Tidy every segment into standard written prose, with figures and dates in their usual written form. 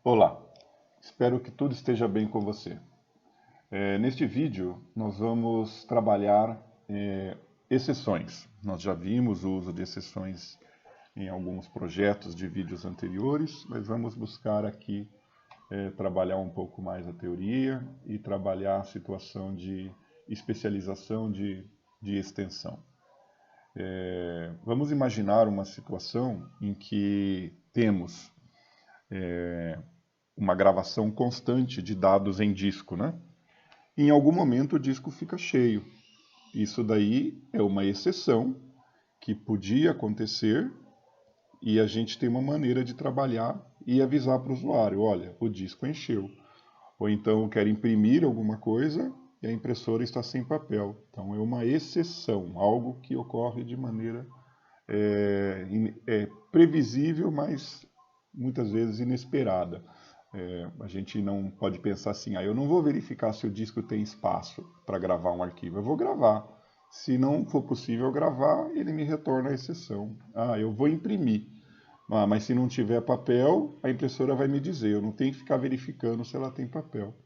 Olá, espero que tudo esteja bem com você. Neste vídeo nós vamos trabalhar exceções. Nós já vimos o uso de exceções em alguns projetos de vídeos anteriores, mas vamos buscar aqui trabalhar um pouco mais a teoria e trabalhar a situação de especialização de extensão. Vamos imaginar uma situação em que temos uma gravação constante de dados em disco, né? Em algum momento o disco fica cheio. Isso daí é uma exceção que podia acontecer e a gente tem uma maneira de trabalhar e avisar para o usuário, olha, o disco encheu. Ou então eu quero imprimir alguma coisa e a impressora está sem papel. Então é uma exceção, algo que ocorre de maneira previsível, mas muitas vezes inesperada. A gente não pode pensar assim, eu não vou verificar se o disco tem espaço para gravar um arquivo, eu vou gravar. Se não for possível gravar, ele me retorna a exceção. Eu vou imprimir, mas se não tiver papel, a impressora vai me dizer, eu não tenho que ficar verificando se ela tem papel.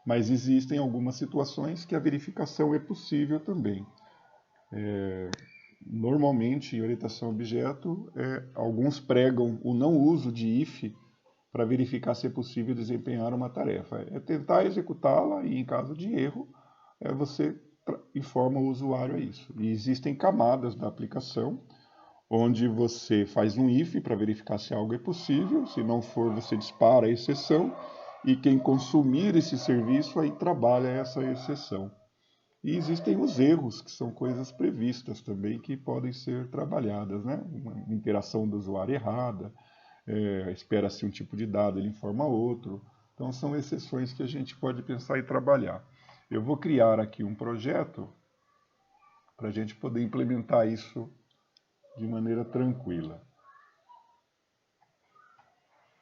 Mas existem algumas situações que a verificação é possível também. Normalmente, em orientação a objeto, alguns pregam o não uso de if para verificar se é possível desempenhar uma tarefa. É tentar executá-la e, em caso de erro, você informa o usuário a isso. E existem camadas da aplicação, onde você faz um if para verificar se algo é possível, se não for, você dispara a exceção, e quem consumir esse serviço aí trabalha essa exceção. E existem os erros, que são coisas previstas também, que podem ser trabalhadas, né? Uma interação do usuário errada, espera-se um tipo de dado, ele informa outro. Então são exceções que a gente pode pensar e trabalhar. Eu vou criar aqui um projeto para a gente poder implementar isso de maneira tranquila.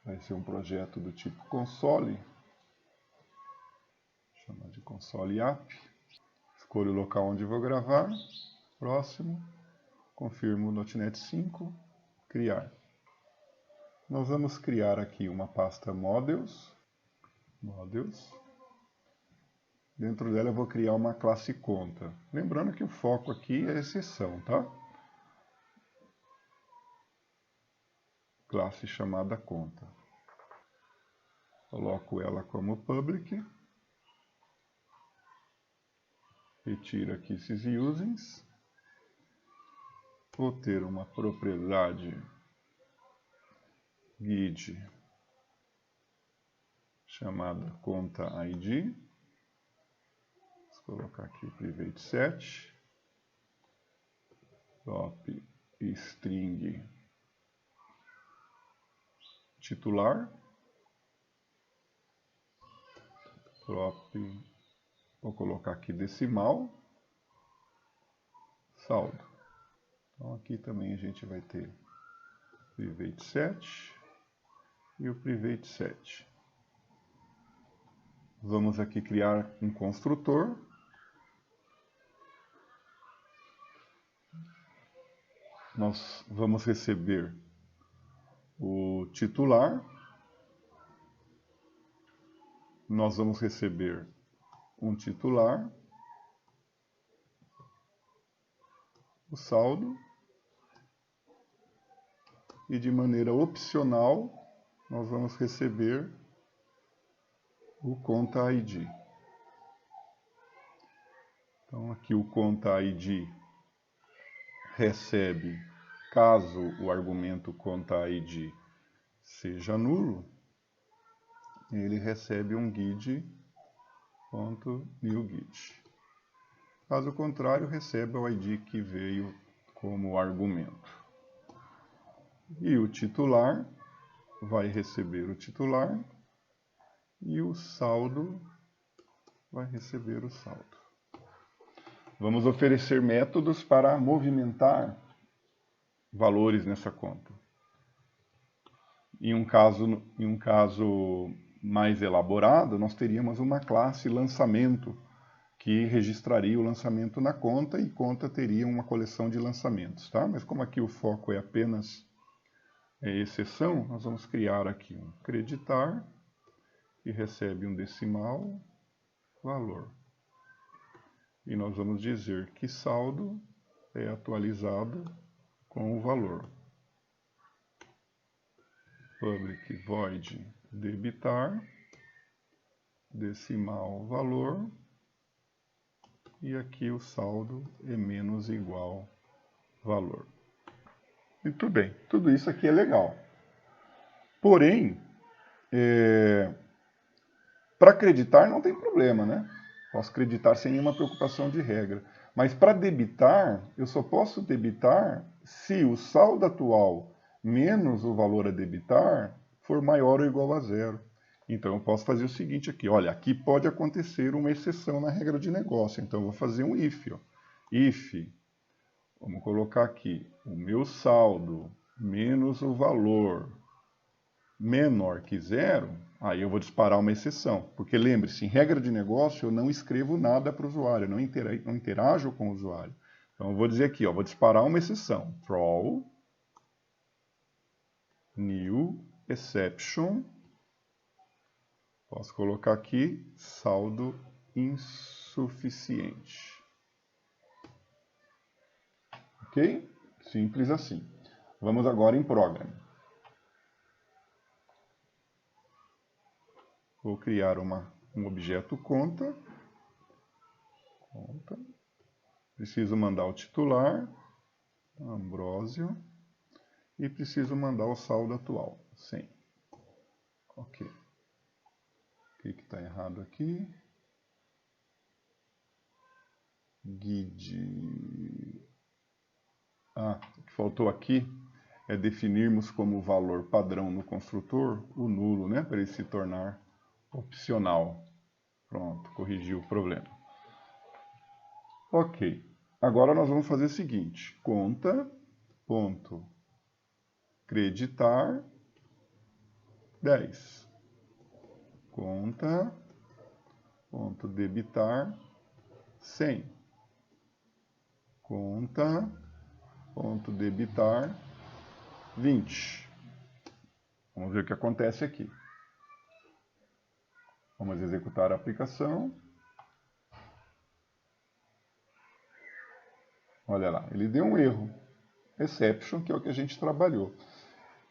Vai ser um projeto do tipo console, vou chamar de console app. Escolho o local onde vou gravar, próximo, confirmo o .NET 5, criar. Nós vamos criar aqui uma pasta models. Dentro dela eu vou criar uma classe conta. Lembrando que o foco aqui é exceção, tá? Classe chamada conta. Coloco ela como public. Retiro aqui esses usings. Vou ter uma propriedade guide chamada conta ID. Vou colocar aqui private set. Top string titular. Vou colocar aqui decimal, saldo. Então aqui também a gente vai ter private set e o private set. Vamos aqui criar um construtor. Nós vamos receber o titular. Nós vamos receber um titular, o saldo, e de maneira opcional nós vamos receber o conta ID. Então aqui o conta ID recebe, caso o argumento conta ID seja nulo, ele recebe um guide.newGuide. Caso contrário, recebe o ID que veio como argumento. E o titular vai receber o titular e o saldo vai receber o saldo. Vamos oferecer métodos para movimentar valores nessa conta. Em um caso mais elaborado, nós teríamos uma classe lançamento que registraria o lançamento na conta e conta teria uma coleção de lançamentos, tá? Mas como aqui o foco é apenas exceção, nós vamos criar aqui um creditar e recebe um decimal valor. E nós vamos dizer que saldo é atualizado com o valor. Public void debitar, decimal valor, e aqui o saldo é menos igual valor. Muito bem, tudo isso aqui é legal. Porém, para acreditar não tem problema, né? Posso acreditar sem nenhuma preocupação de regra. Mas para debitar, eu só posso debitar se o saldo atual menos o valor a debitar for maior ou igual a zero. Então eu posso fazer o seguinte aqui, olha, aqui pode acontecer uma exceção na regra de negócio. Então eu vou fazer um if. Ó. If, vamos colocar aqui, o meu saldo menos o valor menor que zero, aí eu vou disparar uma exceção. Porque lembre-se, em regra de negócio, eu não escrevo nada para o usuário, eu não interajo com o usuário. Então eu vou dizer aqui, ó, vou disparar uma exceção. Throw new exception. Posso colocar aqui saldo insuficiente. Ok? Simples assim. Vamos agora em program. Vou criar um objeto conta. Preciso mandar o titular, Ambrósio, e preciso mandar o saldo atual, 100. Ok. O que está errado aqui? Guide. O que faltou aqui é definirmos como valor padrão no construtor o nulo, né? Para ele se tornar opcional. Pronto, corrigiu o problema. Ok. Agora nós vamos fazer o seguinte. Conta.creditar 10. Conta.debitar 100. Conta.debitar 20. Vamos ver o que acontece aqui. Vamos executar a aplicação. Olha lá, ele deu um erro. Exception, que é o que a gente trabalhou.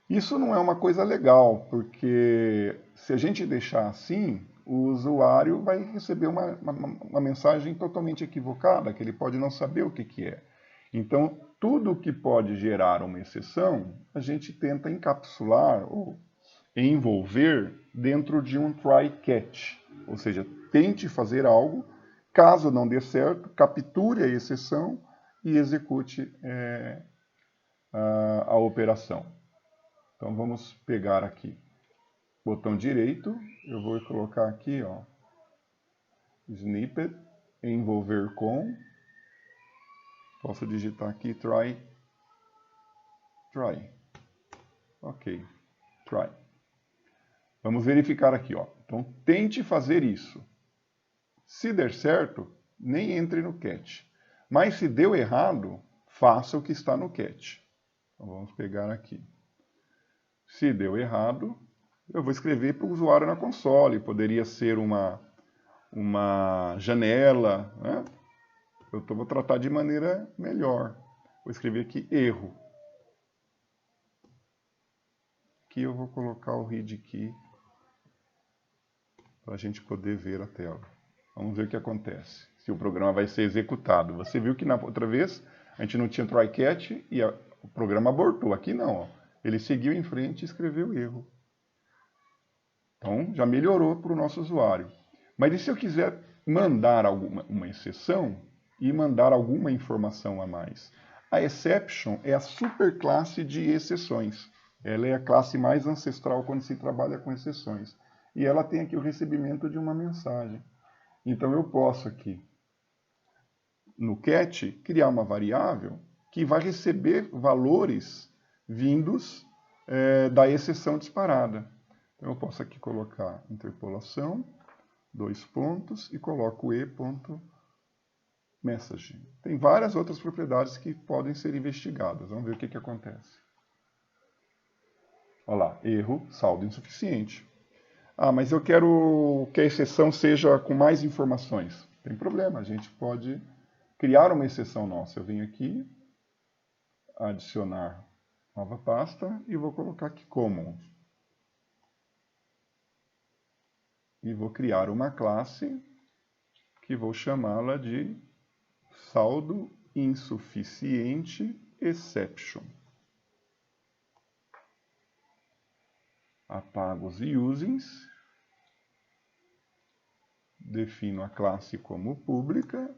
Isso não é uma coisa legal, porque se a gente deixar assim, o usuário vai receber uma mensagem totalmente equivocada, que ele pode não saber o que é. Então, tudo que pode gerar uma exceção, a gente tenta encapsular ou envolver dentro de um try-catch. Ou seja, tente fazer algo, caso não dê certo, capture a exceção e execute a operação. Então vamos pegar aqui, botão direito, eu vou colocar aqui, ó, snippet, envolver com, posso digitar aqui try, ok, try. Vamos verificar aqui, ó. Então tente fazer isso. Se der certo, nem entre no catch. Mas se deu errado, faça o que está no catch. Então vamos pegar aqui. Se deu errado, eu vou escrever para o usuário na console. Poderia ser uma janela, né? Eu vou tratar de maneira melhor. Vou escrever aqui erro. Aqui eu vou colocar o read key para a gente poder ver a tela. Vamos ver o que acontece. Se o programa vai ser executado. Você viu que na outra vez a gente não tinha try catch e o programa abortou. Aqui não, ó. Ele seguiu em frente e escreveu erro. Então, já melhorou para o nosso usuário. Mas e se eu quiser mandar uma exceção e mandar alguma informação a mais? A exception é a superclasse de exceções. Ela é a classe mais ancestral quando se trabalha com exceções. E ela tem aqui o recebimento de uma mensagem. Então, eu posso aqui, no catch, criar uma variável que vai receber valores vindos da exceção disparada. Então eu posso aqui colocar interpolação, 2 pontos, e coloco e.message. Tem várias outras propriedades que podem ser investigadas. Vamos ver o que acontece. Olha lá, erro, saldo insuficiente. Ah, mas eu quero que a exceção seja com mais informações. Tem problema, a gente pode criar uma exceção nossa. Eu venho aqui, adicionar nova pasta e vou colocar aqui common. E vou criar uma classe que vou chamá-la de saldo insuficiente exception. Apago os usings, defino a classe como pública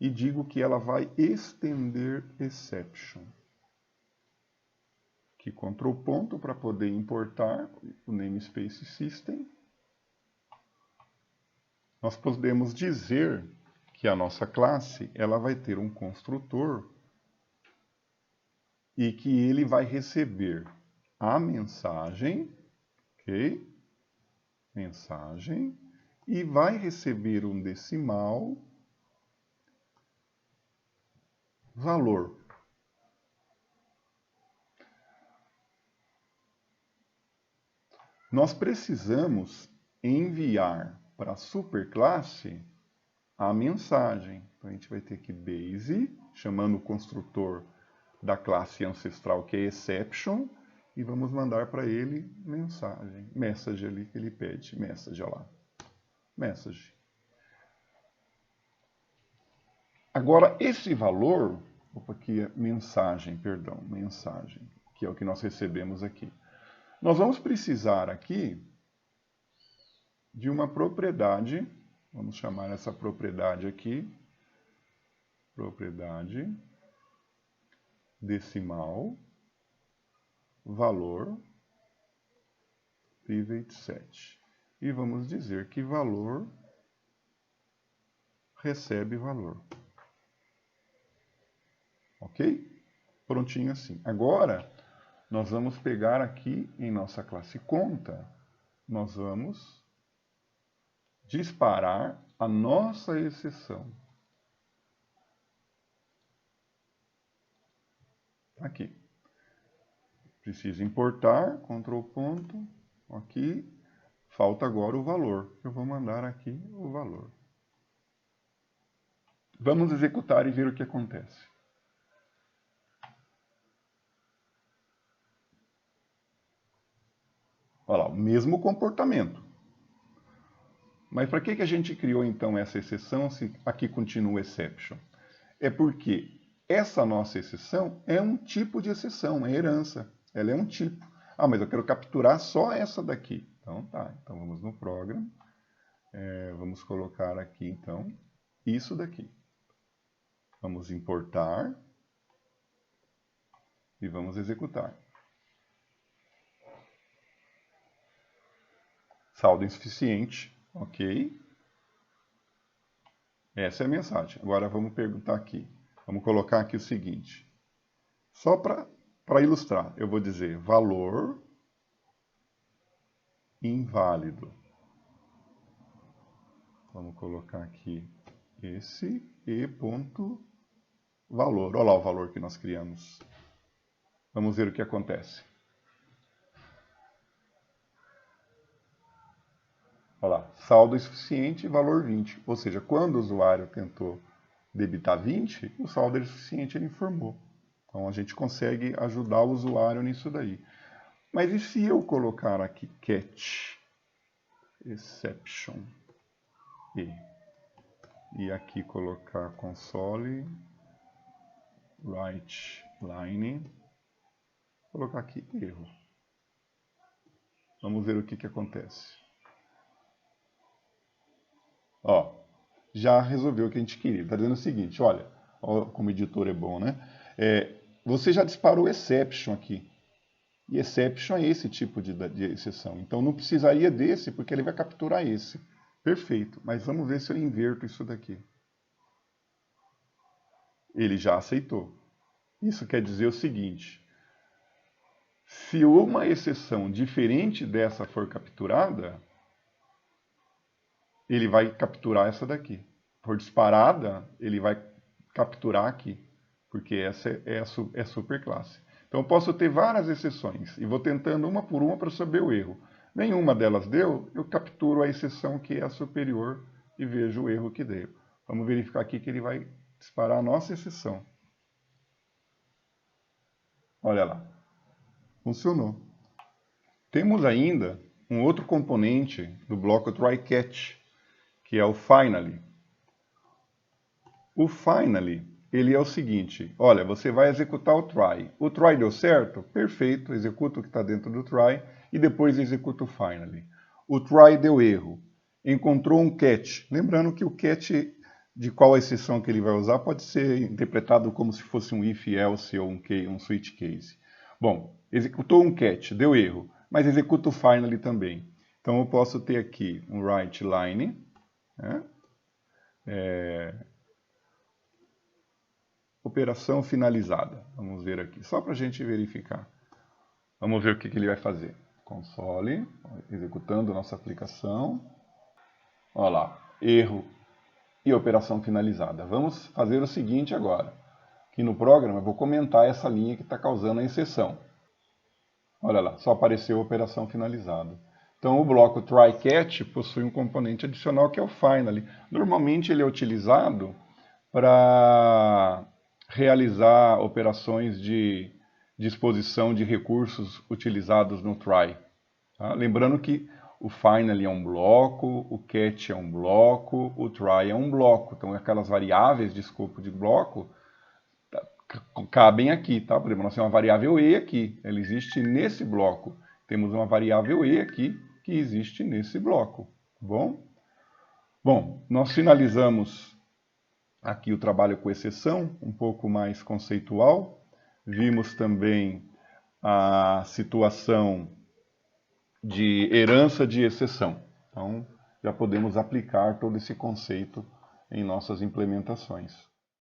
e digo que ela vai estender exception. Aqui Ctrl ponto para poder importar o namespace system. Nós podemos dizer que a nossa classe ela vai ter um construtor e que ele vai receber a mensagem, ok? Mensagem, e vai receber um decimal valor. Nós precisamos enviar para a superclasse a mensagem. Então a gente vai ter que base, chamando o construtor da classe ancestral que é exception, e vamos mandar para ele mensagem. Message ali que ele pede. Message, olha lá. Message. Agora, esse valor, opa, aqui é mensagem, perdão, mensagem, que é o que nós recebemos aqui. Nós vamos precisar aqui de uma propriedade, vamos chamar essa propriedade aqui, propriedade decimal, valor, pivot set. E vamos dizer que valor recebe valor. Ok? Prontinho assim. Agora, nós vamos pegar aqui em nossa classe conta, nós vamos disparar a nossa exceção. Aqui. Preciso importar, Ctrl ponto, aqui. Falta agora o valor. Eu vou mandar aqui o valor. Vamos executar e ver o que acontece. Olha lá, o mesmo comportamento. Mas para que a gente criou então essa exceção se aqui continua exception? É porque essa nossa exceção é um tipo de exceção, é herança. Ela é um tipo. Ah, mas eu quero capturar só essa daqui. Então tá, então vamos no program. Vamos colocar aqui então isso daqui. Vamos importar e vamos executar. Saldo insuficiente, ok. Essa é a mensagem. Agora vamos perguntar aqui. Vamos colocar aqui o seguinte. Só para ilustrar, eu vou dizer valor inválido. Vamos colocar aqui esse e ponto valor. Olha lá o valor que nós criamos. Vamos ver o que acontece. Olha lá, saldo insuficiente, valor 20. Ou seja, quando o usuário tentou debitar 20, o saldo insuficiente ele informou. Então a gente consegue ajudar o usuário nisso daí. Mas e se eu colocar aqui catch exception e aqui colocar console write line, colocar aqui erro. Vamos ver o que acontece. Ó, já resolveu o que a gente queria. Está dizendo o seguinte, olha, ó, como editor é bom, né? Você já disparou exception aqui. E exception é esse tipo de exceção. Então não precisaria desse, porque ele vai capturar esse. Perfeito. Mas vamos ver se eu inverto isso daqui. Ele já aceitou. Isso quer dizer o seguinte. Se uma exceção diferente dessa for capturada, ele vai capturar essa daqui. For disparada, ele vai capturar aqui, porque essa é a superclasse. Então eu posso ter várias exceções, e vou tentando uma por uma para saber o erro. Nenhuma delas deu, eu capturo a exceção que é a superior e vejo o erro que deu. Vamos verificar aqui que ele vai disparar a nossa exceção. Olha lá, funcionou. Temos ainda um outro componente do bloco try-catch, que é o finally. O finally, ele é o seguinte, olha, você vai executar o try. O try deu certo? Perfeito, executa o que está dentro do try e depois executa o finally. O try deu erro, encontrou um catch. Lembrando que o catch, de qual exceção que ele vai usar, pode ser interpretado como se fosse um if, else ou um switch case. Bom, executou um catch, deu erro, mas executa o finally também. Então eu posso ter aqui um write line, né? Operação finalizada. Vamos ver aqui, só para a gente verificar. Vamos ver o que ele vai fazer. Console, executando nossa aplicação. Olha lá, erro e operação finalizada. Vamos fazer o seguinte agora. Aqui no programa eu vou comentar essa linha que está causando a exceção. Olha lá, só apareceu a operação finalizada. Então o bloco try-catch possui um componente adicional que é o finally. Normalmente ele é utilizado para realizar operações de disposição de recursos utilizados no try. Tá? Lembrando que o finally é um bloco, o catch é um bloco, o try é um bloco. Então aquelas variáveis de escopo de bloco cabem aqui, tá? Por exemplo, nós temos uma variável e aqui, ela existe nesse bloco. Temos uma variável e aqui que existe nesse bloco, tá bom? Bom, nós finalizamos aqui o trabalho com exceção, um pouco mais conceitual. Vimos também a situação de herança de exceção. Então, já podemos aplicar todo esse conceito em nossas implementações.